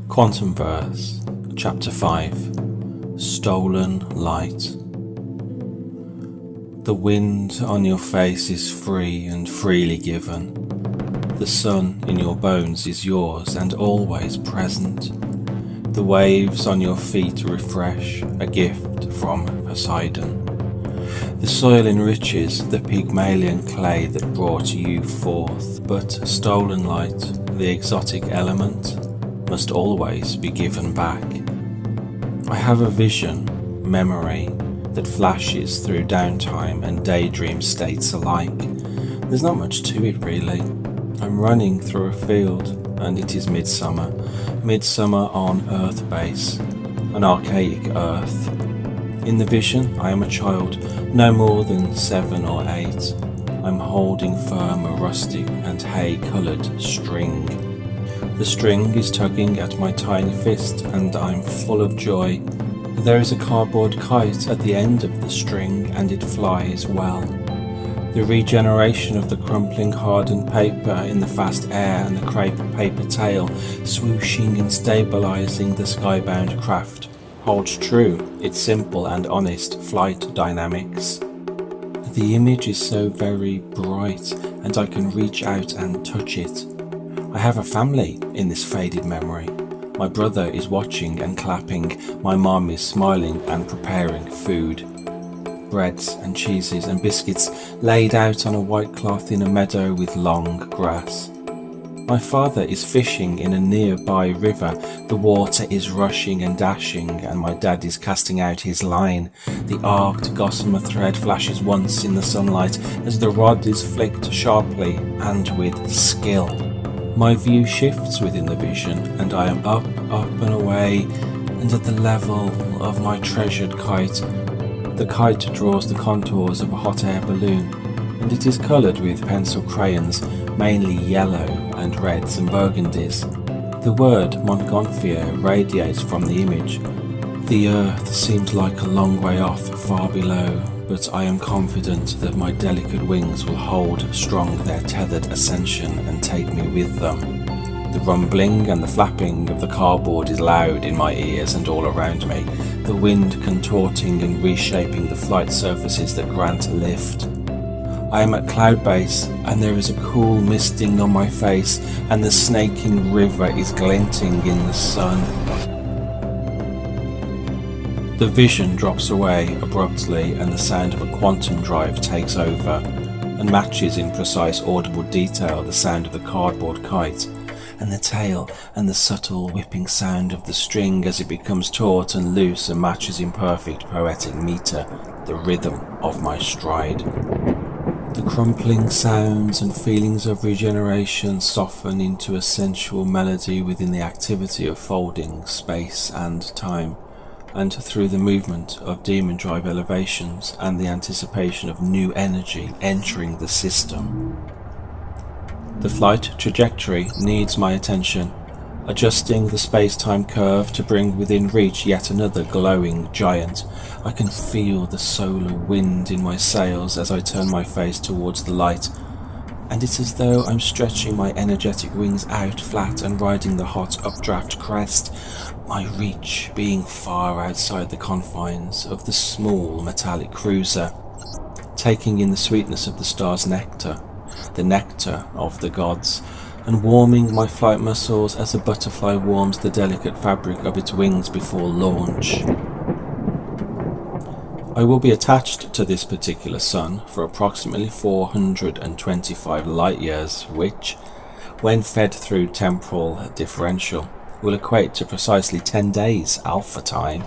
Quantumverse, Chapter 5, Stolen Light. The wind on your face is free and freely given. The sun in your bones is yours and always present. The waves on your feet refresh, a gift from Poseidon. The soil enriches the Pygmalion clay that brought you forth, but stolen light, the exotic element, must always be given back. I have a vision, memory, that flashes through downtime and daydream states alike. There's not much to it really. I'm running through a field and it is midsummer. Midsummer on Earth base, an archaic Earth. In the vision I am a child, no more than 7 or 8. I'm holding firm a rustic and hay-coloured string. The string is tugging at my tiny fist and I'm full of joy. There is a cardboard kite at the end of the string and it flies well. The regeneration of the crumpling hardened paper in the fast air and the crepe paper tail swooshing and stabilizing the skybound craft holds true its simple and honest flight dynamics. The image is so very bright and I can reach out and touch it. I have a family in this faded memory. My brother is watching and clapping, my mom is smiling and preparing food. Breads and cheeses and biscuits laid out on a white cloth in a meadow with long grass. My father is fishing in a nearby river. The water is rushing and dashing and my dad is casting out his line. The arced gossamer thread flashes once in the sunlight as the rod is flicked sharply and with skill. My view shifts within the vision and I am up and away and at the level of my treasured kite. The kite draws the contours of a hot air balloon and it is coloured with pencil crayons, mainly yellow and reds and burgundies. The word Montgolfier radiates from the image. The earth seems like a long way off, far below, but I am confident that my delicate wings will hold strong their tethered ascension and take me with them. The rumbling and the flapping of the cardboard is loud in my ears and all around me, the wind contorting and reshaping the flight surfaces that grant a lift. I am at cloud base and there is a cool misting on my face and the snaking river is glinting in the sun. The vision drops away abruptly and the sound of a quantum drive takes over and matches in precise audible detail the sound of the cardboard kite and the tail and the subtle whipping sound of the string as it becomes taut and loose and matches in perfect poetic meter the rhythm of my stride. The crumpling sounds and feelings of regeneration soften into a sensual melody within the activity of folding space and time, and through the movement of demon drive elevations and the anticipation of new energy entering the system. The flight trajectory needs my attention, adjusting the space-time curve to bring within reach yet another glowing giant. I can feel the solar wind in my sails as I turn my face towards the light, and it's as though I'm stretching my energetic wings out flat and riding the hot updraft crest, my reach being far outside the confines of the small metallic cruiser, taking in the sweetness of the star's nectar, the nectar of the gods, and warming my flight muscles as a butterfly warms the delicate fabric of its wings before launch. I will be attached to this particular sun for approximately 425 light years, which, when fed through temporal differential, will equate to precisely 10 days alpha time.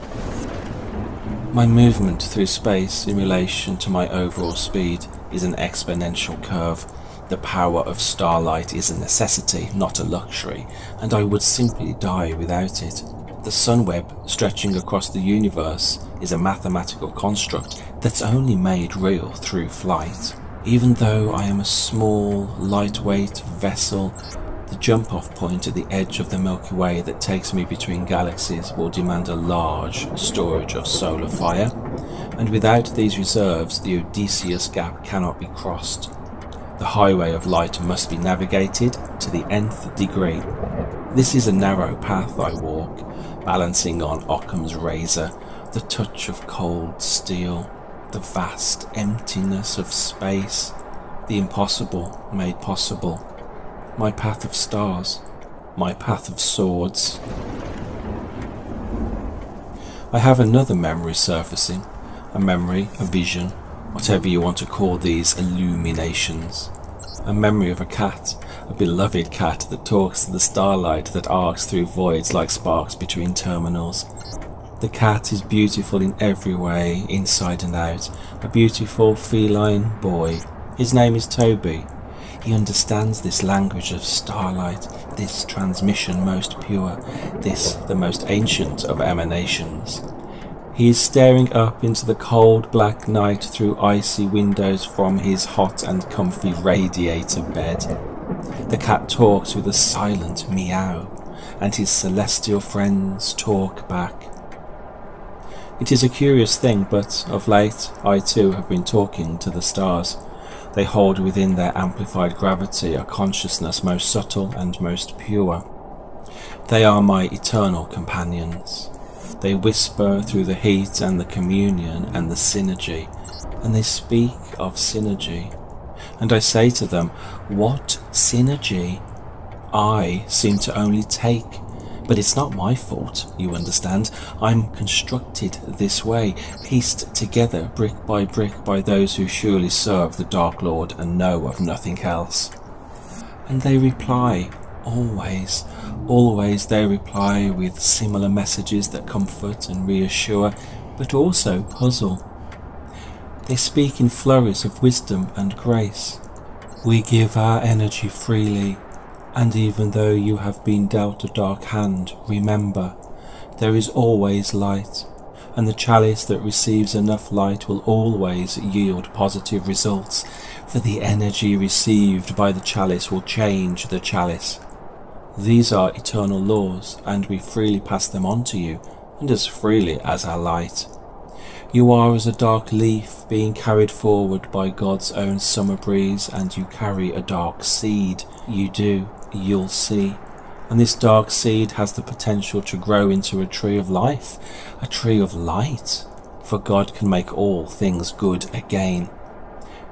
My movement through space in relation to my overall speed is an exponential curve. The power of starlight is a necessity, not a luxury, and I would simply die without it. The sunweb stretching across the universe is a mathematical construct that's only made real through flight. Even though I am a small, lightweight vessel, the jump-off point at the edge of the Milky Way that takes me between galaxies will demand a large storage of solar fire, and without these reserves the Odysseus gap cannot be crossed. The highway of light must be navigated to the nth degree. This is a narrow path I walk, balancing on Occam's razor, the touch of cold steel, the vast emptiness of space, the impossible made possible, my path of stars, my path of swords. I have another memory surfacing, a memory, a vision, whatever you want to call these illuminations. A memory of a cat, a beloved cat that talks to the starlight that arcs through voids like sparks between terminals. The cat is beautiful in every way, inside and out, a beautiful feline boy. His name is Toby. He understands this language of starlight, this transmission most pure, this the most ancient of emanations. He is staring up into the cold black night through icy windows from his hot and comfy radiator bed. The cat talks with a silent meow, and his celestial friends talk back. It is a curious thing, but of late I too have been talking to the stars. They hold within their amplified gravity a consciousness most subtle and most pure. They are my eternal companions. They whisper through the heat and the communion and the synergy, and they speak of synergy. And I say to them, what synergy? I seem to only take, but it's not my fault, you understand. I'm constructed this way, pieced together brick by those who surely serve the Dark Lord and know of nothing else. And they reply, always they reply with similar messages that comfort and reassure, but also puzzle. They speak in flurries of wisdom and grace. We give our energy freely, and even though you have been dealt a dark hand, remember, there is always light, and the chalice that receives enough light will always yield positive results, for the energy received by the chalice will change the chalice. These are eternal laws, and we freely pass them on to you, and as freely as our light. You are as a dark leaf being carried forward by God's own summer breeze, and you carry a dark seed. You do, you'll see. And this dark seed has the potential to grow into a tree of life, a tree of light, for God can make all things good again.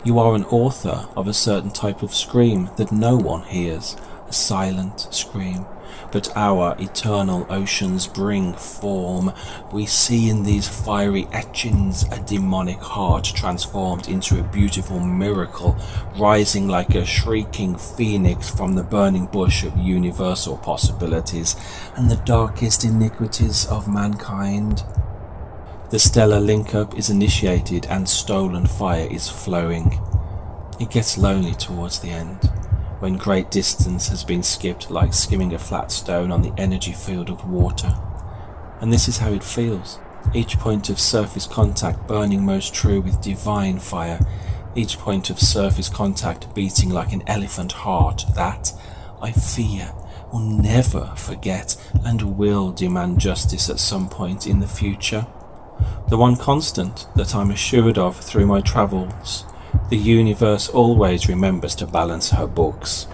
You are an author of a certain type of scream that no one hears, a silent scream, but our eternal oceans bring form. We see in these fiery etchings a demonic heart transformed into a beautiful miracle, rising like a shrieking phoenix from the burning bush of universal possibilities and the darkest iniquities of mankind. The stellar link-up is initiated and stolen fire is flowing. It gets lonely towards the end, when great distance has been skipped like skimming a flat stone on the energy field of water. And this is how it feels, each point of surface contact burning most true with divine fire, each point of surface contact beating like an elephant heart that, I fear, will never forget and will demand justice at some point in the future. The one constant that I'm assured of through my travels, the universe always remembers to balance her books.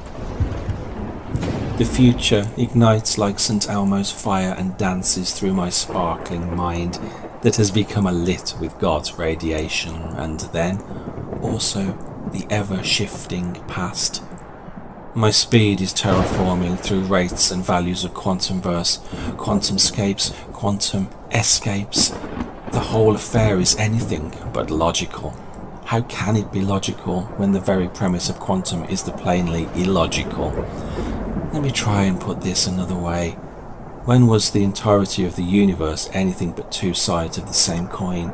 The future ignites like St. Elmo's fire and dances through my sparkling mind that has become alit with God's radiation, and then also the ever-shifting past. My speed is terraforming through rates and values of Quantumverse, quantumscapes, quantum escapes. The whole affair is anything but logical. How can it be logical when the very premise of quantum is the plainly illogical? Let me try and put this another way. When was the entirety of the universe anything but two sides of the same coin?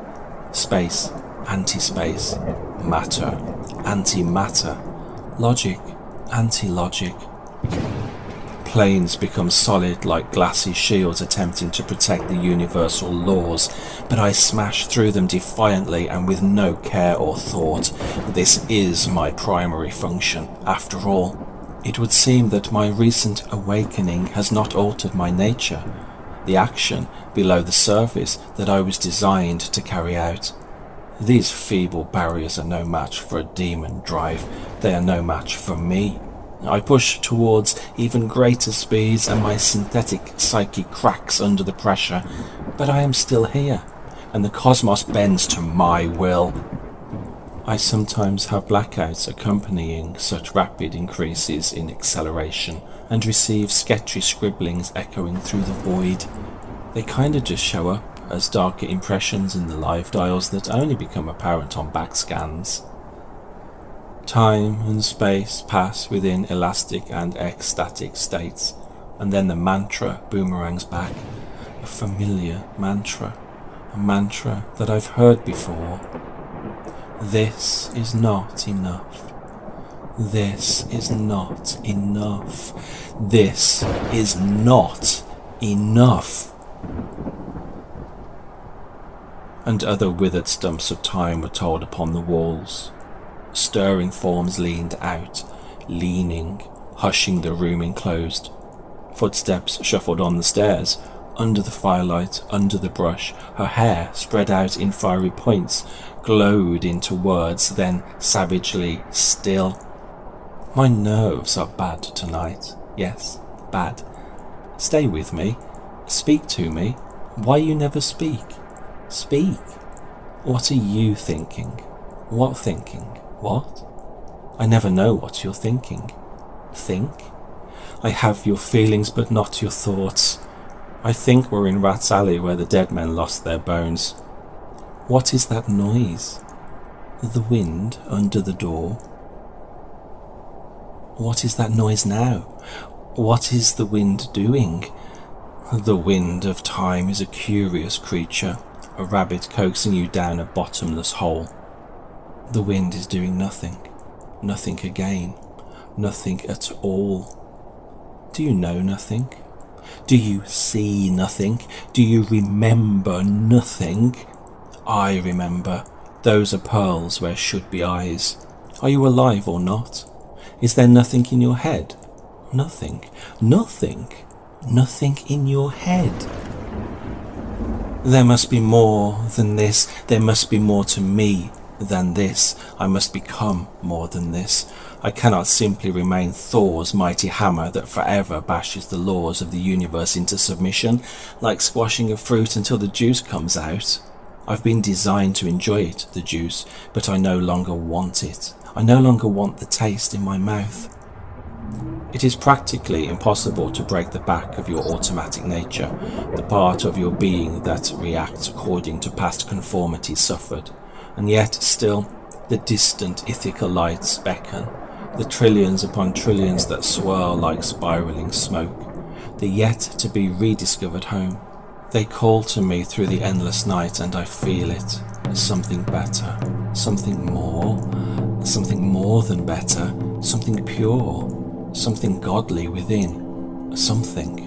Space, anti-space, matter, anti-matter, logic, anti-logic. Planes become solid like glassy shields attempting to protect the universal laws, but I smash through them defiantly and with no care or thought. This is my primary function, after all. It would seem that my recent awakening has not altered my nature, the action below the surface that I was designed to carry out. These feeble barriers are no match for a demon drive. They are no match for me. I push towards even greater speeds and my synthetic psyche cracks under the pressure, but I am still here, and the cosmos bends to my will. I sometimes have blackouts accompanying such rapid increases in acceleration and receive sketchy scribblings echoing through the void. They kinda just show up as darker impressions in the live dials that only become apparent on back scans. Time and space pass within elastic and ecstatic states, and then the mantra boomerangs back, a familiar mantra, a mantra that I've heard before. This is not enough. This is not enough. This is not enough. And other withered stumps of time were told upon the walls. Stirring forms leaned out, leaning, hushing the room enclosed. Footsteps shuffled on the stairs, under the firelight, under the brush. Her hair, spread out in fiery points, glowed into words, then savagely still. My nerves are bad tonight. Yes, bad. Stay with me. Speak to me. Why you never speak? Speak. What are you thinking? What thinking? What? I never know what you're thinking. Think? I have your feelings but not your thoughts. I think we're in Rat's Alley where the dead men lost their bones. What is that noise? The wind under the door? What is that noise now? What is the wind doing? The wind of time is a curious creature, a rabbit coaxing you down a bottomless hole. The wind is doing nothing, nothing again, nothing at all. Do you know nothing? Do you see nothing? Do you remember nothing? I remember. Those are pearls where should be eyes. Are you alive or not? Is there nothing in your head? Nothing. Nothing. Nothing in your head. There must be more than this. There must be more to me than this. I must become more than this. I cannot simply remain Thor's mighty hammer that forever bashes the laws of the universe into submission, like squashing a fruit until the juice comes out. I've been designed to enjoy it, the juice, but I no longer want it. I no longer want the taste in my mouth. It is practically impossible to break the back of your automatic nature, the part of your being that reacts according to past conformities suffered, and yet still the distant ithical lights beckon, the trillions upon trillions that swirl like spiraling smoke, the yet to be rediscovered home. They call to me through the endless night, and I feel it as something better, something more than better, something pure, something godly within, something,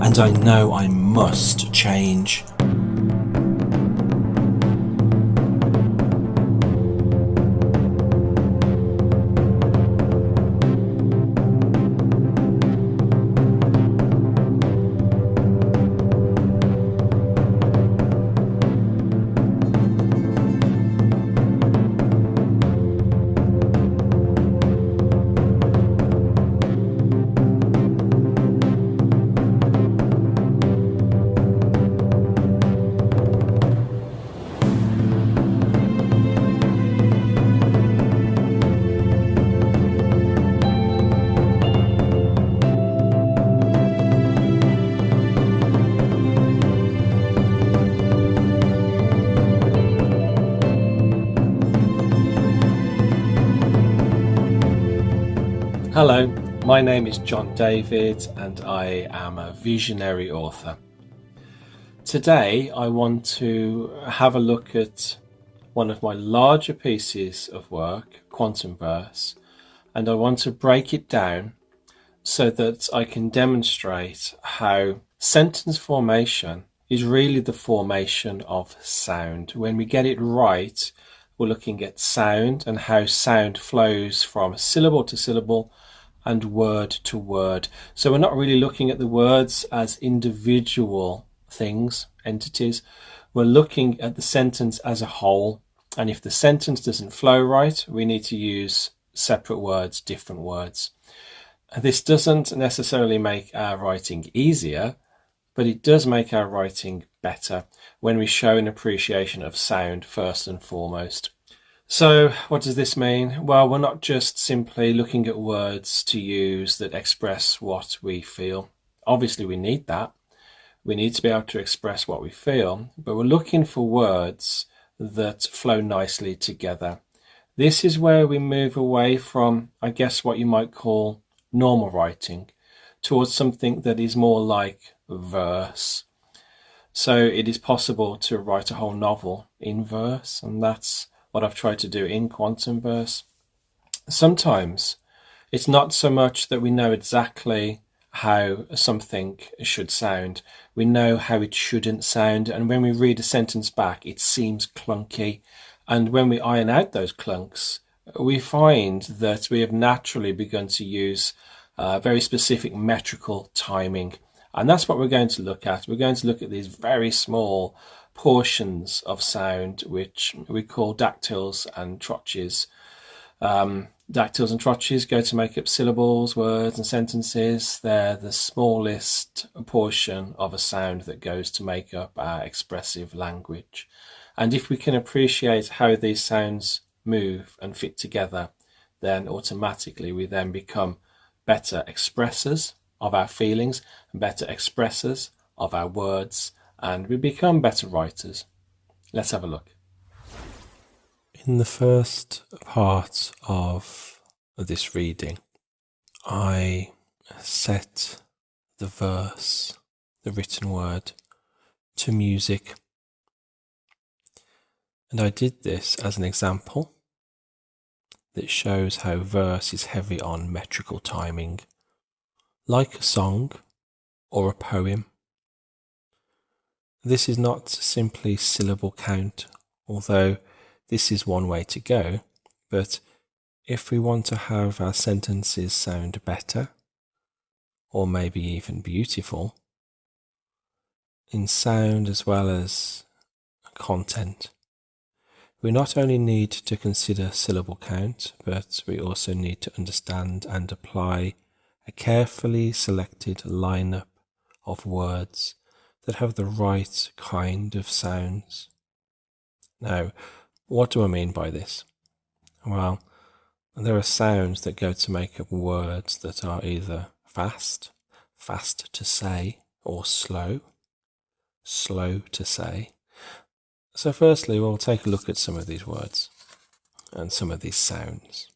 and I know I must change. Hello, my name is John David and I am a visionary author. Today I want to have a look at one of my larger pieces of work, Quantumverse, and I want to break it down so that I can demonstrate how sentence formation is really the formation of sound. When we get it right, we're looking at sound and how sound flows from syllable to syllable and word to word. So we're not really looking at the words as individual things, entities. We're looking at the sentence as a whole. And if the sentence doesn't flow right, we need to use separate words, different words. This doesn't necessarily make our writing easier, but it does make our writing better when we show an appreciation of sound first and foremost. So what does this mean? Well, we're not just simply looking at words to use that express what we feel. Obviously, we need that. We need to be able to express what we feel, but we're looking for words that flow nicely together. This is where we move away from, I guess, what you might call normal writing towards something that is more like verse. So it is possible to write a whole novel in verse, and that's what I've tried to do in Quantumverse. Sometimes it's not so much that we know exactly how something should sound. We know how it shouldn't sound, and when we read a sentence back, it seems clunky. And when we iron out those clunks, we find that we have naturally begun to use very specific metrical timing. And that's what we're going to look at. We're going to look at these very small portions of sound, which we call dactyls and trotches. Dactyls and trotches go to make up syllables, words, and sentences. They're the smallest portion of a sound that goes to make up our expressive language. And if we can appreciate how these sounds move and fit together, then automatically we then become better expressors of our feelings and better expressors of our words, and we become better writers. Let's have a look. In the first part of this reading, I set the verse, the written word, to music. And I did this as an example that shows how verse is heavy on metrical timing, like a song or a poem. This is not simply syllable count, although this is one way to go, but if we want to have our sentences sound better, or maybe even beautiful, in sound as well as content, we not only need to consider syllable count, but we also need to understand and apply a carefully selected lineup of words that have the right kind of sounds. Now, what do I mean by this? Well, there are sounds that go to make up words that are either fast, fast to say, or slow, slow to say. So firstly, we'll take a look at some of these words and some of these sounds.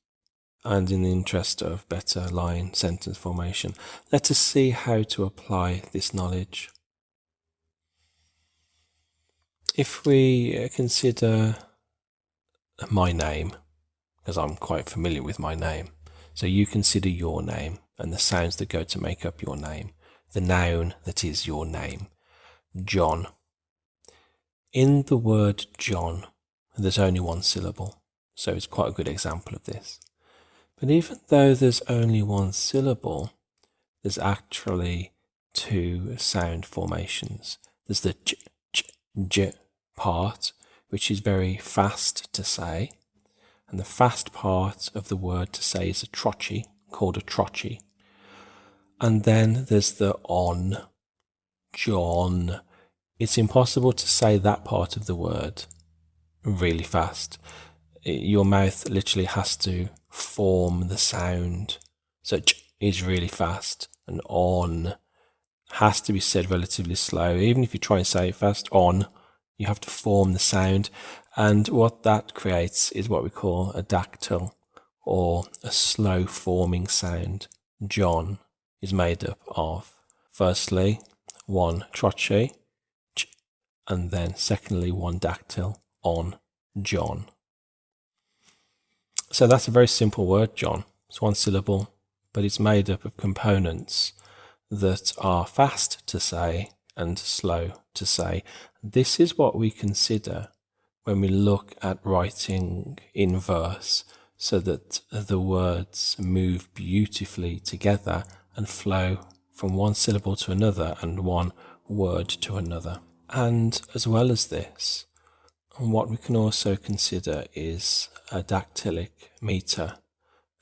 And in the interest of better line sentence formation, let us see how to apply this knowledge. If we consider my name, because I'm quite familiar with my name, so you consider your name and the sounds that go to make up your name, the noun that is your name, John. In the word John, there's only one syllable, so it's quite a good example of this. But even though there's only one syllable, there's actually two sound formations. There's the j, j, j part, which is very fast to say, and the fast part of the word to say is a trotchy, called a trotchy. And then there's the on, John. It's impossible to say that part of the word really fast. Your mouth literally has to form the sound. So ch is really fast, and on has to be said relatively slow. Even if you try and say it fast, on, you have to form the sound. And what that creates is what we call a dactyl, or a slow forming sound. John is made up of, firstly, one trotchy, ch, and then secondly, one dactyl, on, John. So that's a very simple word, John. It's one syllable, but it's made up of components that are fast to say and slow to say. This is what we consider when we look at writing in verse, so that the words move beautifully together and flow from one syllable to another and one word to another. And as well as this, what we can also consider is a dactylic meter,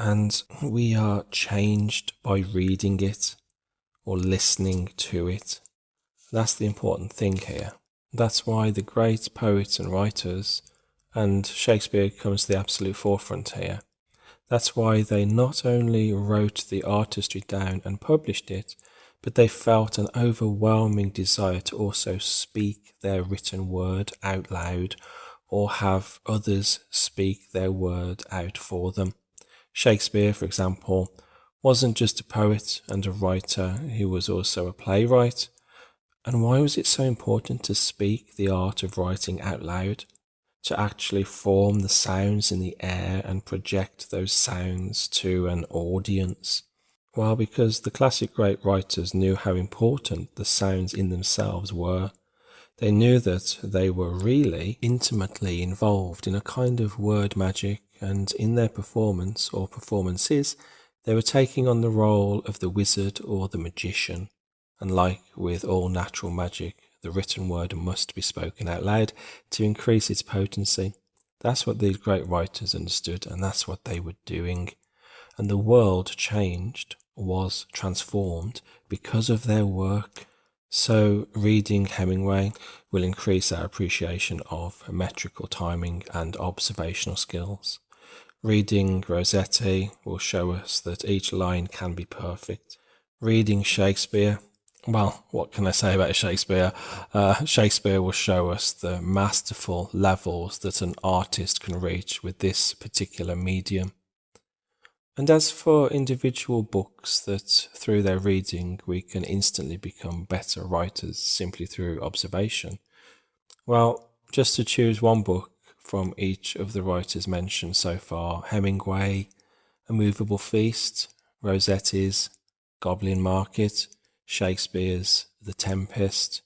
And we are changed by reading it or listening to it. That's the important thing here. That's why the great poets and writers, and Shakespeare comes to the absolute forefront here, that's why they not only wrote the artistry down and published it, but they felt an overwhelming desire to also speak their written word out loud or have others speak their word out for them. Shakespeare, for example, wasn't just a poet and a writer, he was also a playwright. And why was it so important to speak the art of writing out loud? To actually form the sounds in the air and project those sounds to an audience? Well, because the classic great writers knew how important the sounds in themselves were. They knew that they were really intimately involved in a kind of word magic, and in their performance or performances, they were taking on the role of the wizard or the magician. And like with all natural magic, the written word must be spoken out loud to increase its potency. That's what these great writers understood, and that's what they were doing. And the world changed, was transformed because of their work. So reading Hemingway will increase our appreciation of metrical timing and observational skills. Reading Rossetti will show us that each line can be perfect. Reading Shakespeare, well, what can I say about Shakespeare? Shakespeare will show us the masterful levels that an artist can reach with this particular medium. And as for individual books that through their reading we can instantly become better writers simply through observation, well, just to choose one book from each of the writers mentioned so far: Hemingway, A Movable Feast, Rossetti's Goblin Market, Shakespeare's The Tempest,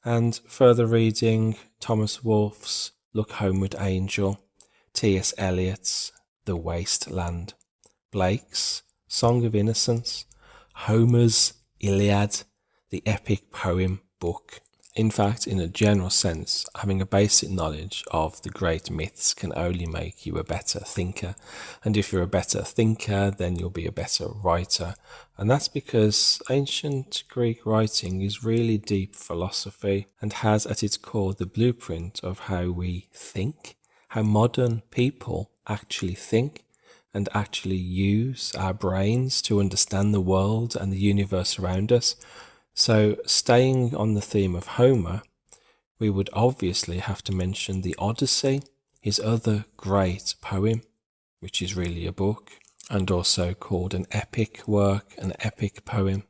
and further reading Thomas Wolfe's Look Homeward Angel, T.S. Eliot's The Waste Land, Blake's Song of Innocence, Homer's Iliad, the epic poem book. In fact, in a general sense, having a basic knowledge of the great myths can only make you a better thinker. And if you're a better thinker, then you'll be a better writer. And that's because ancient Greek writing is really deep philosophy and has at its core the blueprint of how we think, how modern people actually think and actually use our brains to understand the world and the universe around us. So, staying on the theme of Homer, we would obviously have to mention the Odyssey, his other great poem, which is really a book, and also called an epic work, an epic poem.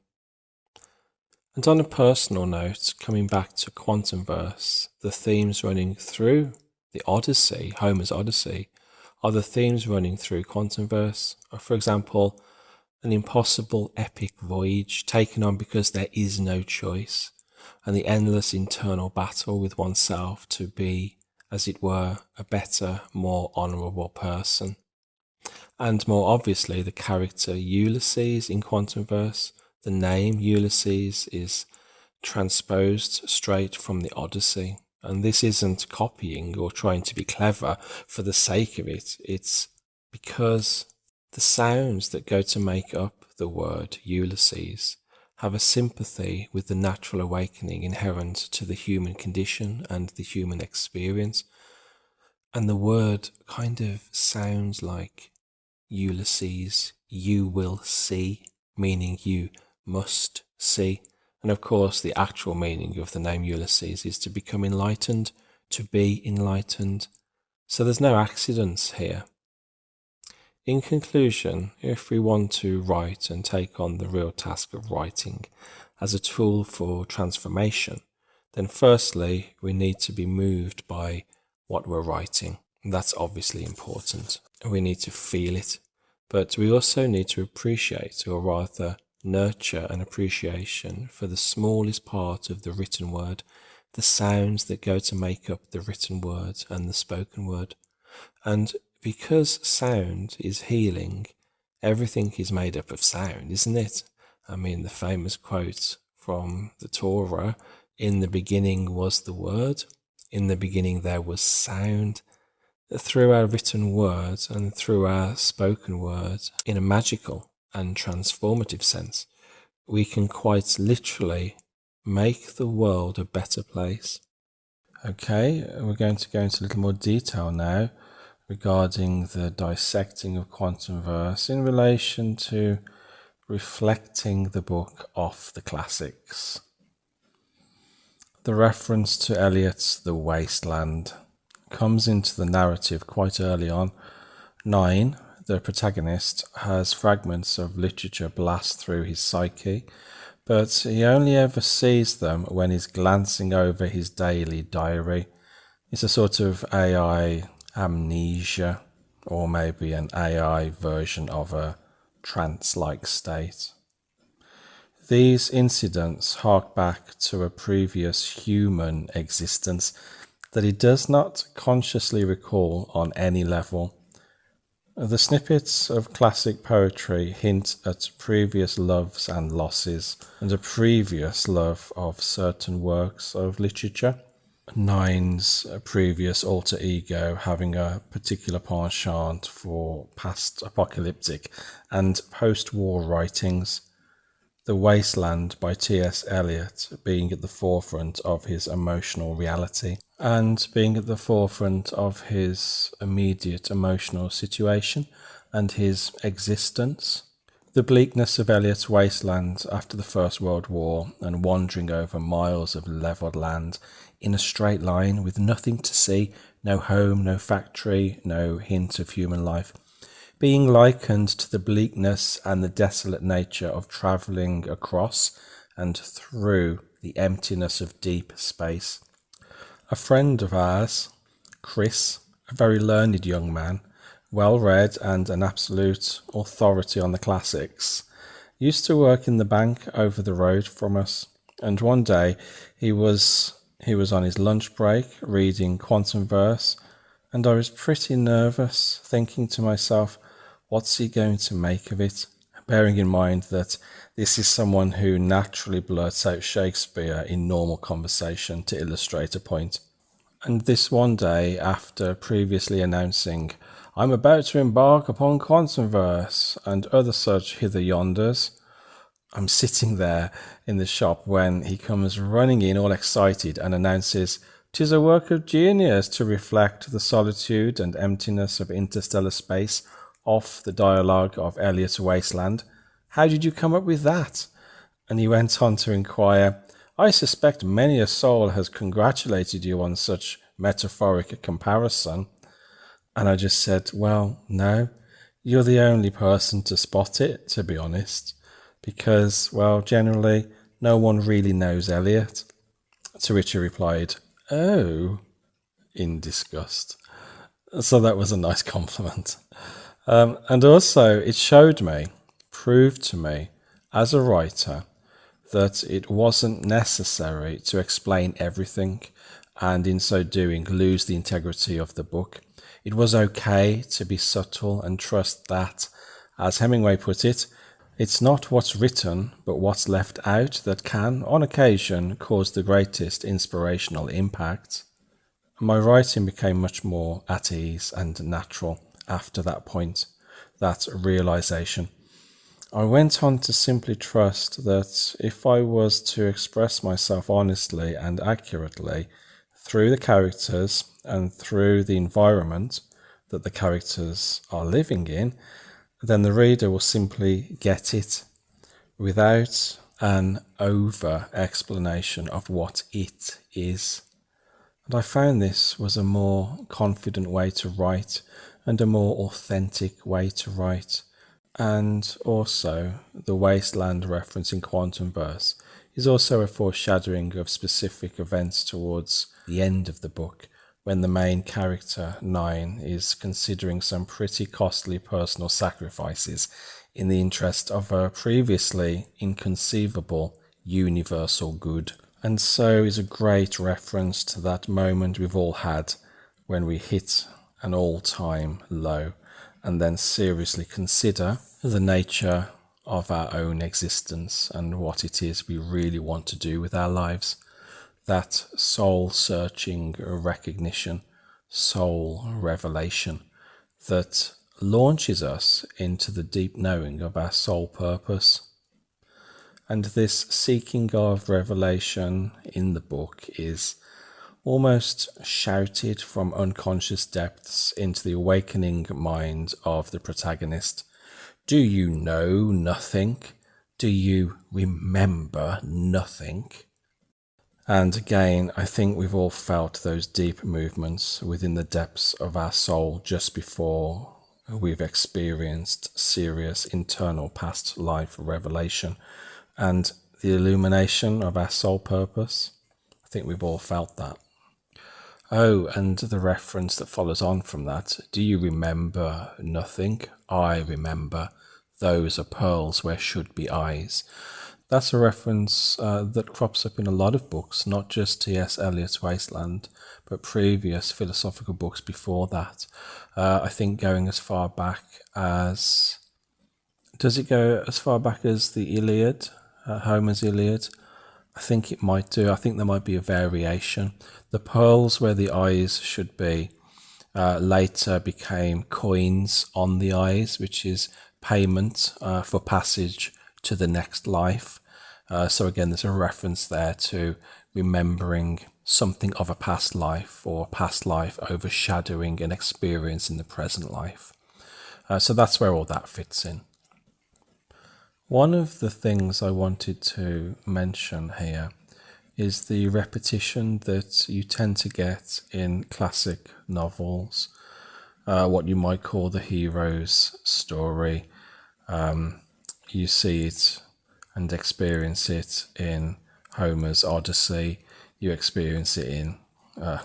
And on a personal note, coming back to Quantumverse, the themes running through the Odyssey, Homer's Odyssey, are the themes running through Quantumverse. For example, an impossible epic voyage taken on because there is no choice, and the endless internal battle with oneself to be, as it were, a better, more honourable person. And more obviously, the character Ulysses in Quantumverse. The name Ulysses is transposed straight from the Odyssey. And this isn't copying or trying to be clever for the sake of it. It's because the sounds that go to make up the word Ulysses have a sympathy with the natural awakening inherent to the human condition and the human experience. And the word kind of sounds like Ulysses, you will see, meaning you must see. And of course, the actual meaning of the name Ulysses is to become enlightened, to be enlightened. So there's no accidents here. In conclusion, if we want to write and take on the real task of writing as a tool for transformation, then firstly, we need to be moved by what we're writing. That's obviously important. We need to feel it, but we also need to appreciate, or rather nurture an appreciation for the smallest part of the written word, the sounds that go to make up the written word and the spoken word. And because sound is healing, everything is made up of sound, isn't it? I mean, the famous quote from the Torah, in the beginning was the word, in the beginning there was sound. through our written words and through our spoken words in a magical and transformative sense, we can quite literally make the world a better place. Okay, we're going to go into a little more detail now regarding the dissecting of Quantumverse in relation to reflecting the book off the classics. The reference to Eliot's The Wasteland comes into the narrative quite early on. 9, the protagonist, has fragments of literature blast through his psyche, but he only ever sees them when he's glancing over his daily diary. It's a sort of AI amnesia, or maybe an AI version of a trance-like state. These incidents hark back to a previous human existence that he does not consciously recall on any level. The snippets of classic poetry hint at previous loves and losses, and a previous love of certain works of literature. 9's previous alter ego having a particular penchant for past apocalyptic and post-war writings. The Wasteland by T.S. Eliot being at the forefront of his emotional reality and being at the forefront of his immediate emotional situation and his existence. The bleakness of Eliot's wasteland after the First World War and wandering over miles of levelled land in a straight line with nothing to see, no home, no factory, no hint of human life, being likened to the bleakness and the desolate nature of travelling across and through the emptiness of deep space. A friend of ours, Chris, a very learned young man, well read and an absolute authority on the classics, used to work in the bank over the road from us, and one day he was on his lunch break reading Quantumverse, and I was pretty nervous, thinking to myself, what's he going to make of it? Bearing in mind that this is someone who naturally blurts out Shakespeare in normal conversation to illustrate a point. And this one day, after previously announcing, I'm about to embark upon Quantumverse and other such hither-yonders, I'm sitting there in the shop when he comes running in all excited and announces, "'Tis a work of genius to reflect the solitude and emptiness of interstellar space off the dialogue of Eliot's Wasteland. How did you come up with that?" And he went on to inquire, "I suspect many a soul has congratulated you on such metaphoric comparison." And I just said, well, no, you're the only person to spot it, to be honest, because, well, generally, no one really knows Eliot. To which he replied, "Oh," in disgust. So that was a nice compliment. And also, it proved to me, as a writer, that it wasn't necessary to explain everything and in so doing lose the integrity of the book. It was okay to be subtle and trust that, as Hemingway put it, it's not what's written but what's left out that can, on occasion, cause the greatest inspirational impact. My writing became much more at ease and natural after that point, that realization. I went on to simply trust that if I was to express myself honestly and accurately through the characters and through the environment that the characters are living in, then the reader will simply get it without an over explanation of what it is. And I found this was a more confident way to write and a more authentic way to write. And also, the wasteland reference in Quantumverse is also a foreshadowing of specific events towards the end of the book, when the main character, 9, is considering some pretty costly personal sacrifices in the interest of a previously inconceivable universal good. And so is a great reference to that moment we've all had when we hit an all-time low and then seriously consider the nature of our own existence and what it is we really want to do with our lives. That soul-searching recognition, soul revelation that launches us into the deep knowing of our soul purpose. And this seeking of revelation in the book is almost shouted from unconscious depths into the awakening mind of the protagonist. Do you know nothing? Do you remember nothing? And again, I think we've all felt those deep movements within the depths of our soul just before we've experienced serious internal past life revelation and the illumination of our soul purpose. I think we've all felt that. Oh, and the reference that follows on from that. Do you remember nothing? I remember. Those are pearls where should be eyes. That's a reference that crops up in a lot of books, not just T.S. Eliot's Wasteland, but previous philosophical books before that. I think going as far back as... Does it go as far back as the Iliad, Homer's Iliad? I think it might do. I think there might be a variation. The pearls where the eyes should be later became coins on the eyes, which is payment for passage to the next life. So again, there's a reference there to remembering something of a past life, or past life overshadowing an experience in the present life. So that's where all that fits in. One of the things I wanted to mention here is the repetition that you tend to get in classic novels, what you might call the hero's story. You see it and experience it in Homer's Odyssey. You experience it in,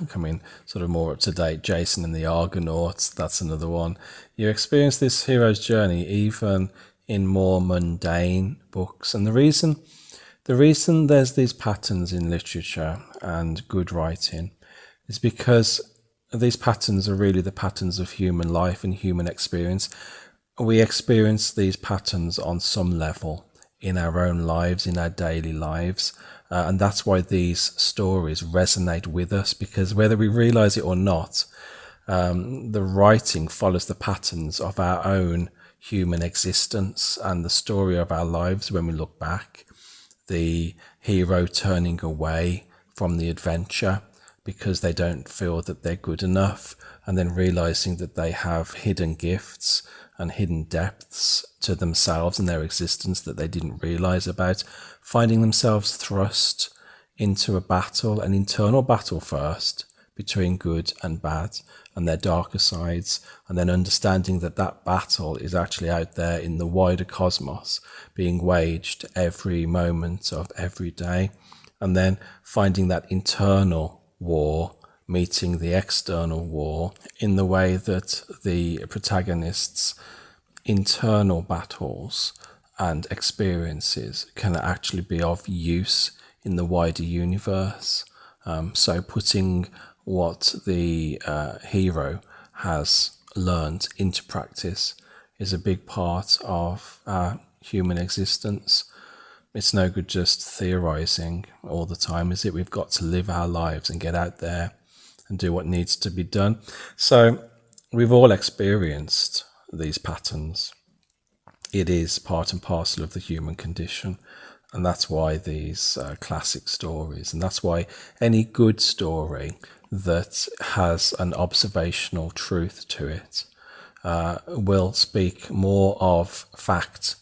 coming sort of more up to date, Jason and the Argonauts. That's another one. You experience this hero's journey even in more mundane books. And the reason there's these patterns in literature and good writing is because these patterns are really the patterns of human life and human experience. We experience these patterns on some level in our own lives, in our daily lives. And that's why these stories resonate with us, because whether we realize it or not, the writing follows the patterns of our own human existence and the story of our lives when we look back. The hero turning away from the adventure because they don't feel that they're good enough, and then realizing that they have hidden gifts and hidden depths to themselves and their existence that they didn't realize about, finding themselves thrust into a battle, an internal battle first, between good and bad and their darker sides, and then understanding that that battle is actually out there in the wider cosmos being waged every moment of every day, and then finding that internal war meeting the external war in the way that the protagonist's internal battles and experiences can actually be of use in the wider universe. So putting what the hero has learned into practice is a big part of our human existence. It's no good just theorizing all the time, is it? We've got to live our lives and get out there and do what needs to be done. So we've all experienced these patterns. It is part and parcel of the human condition. And that's why these classic stories, and that's why any good story that has an observational truth to it will speak more of fact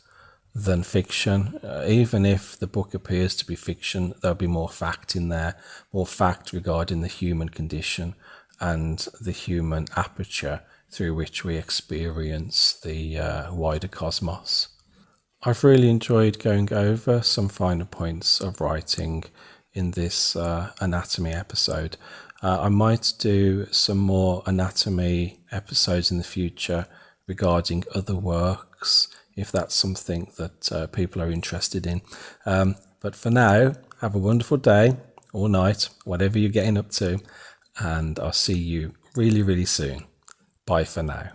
than fiction. Even if the book appears to be fiction, there'll be more fact in there, more fact regarding the human condition and the human aperture through which we experience the wider cosmos. I've really enjoyed going over some finer points of writing in this anatomy episode. I might do some more anatomy episodes in the future regarding other works, if that's something that people are interested in. But for now, have a wonderful day or night, whatever you're getting up to, and I'll see you really, really soon. Bye for now.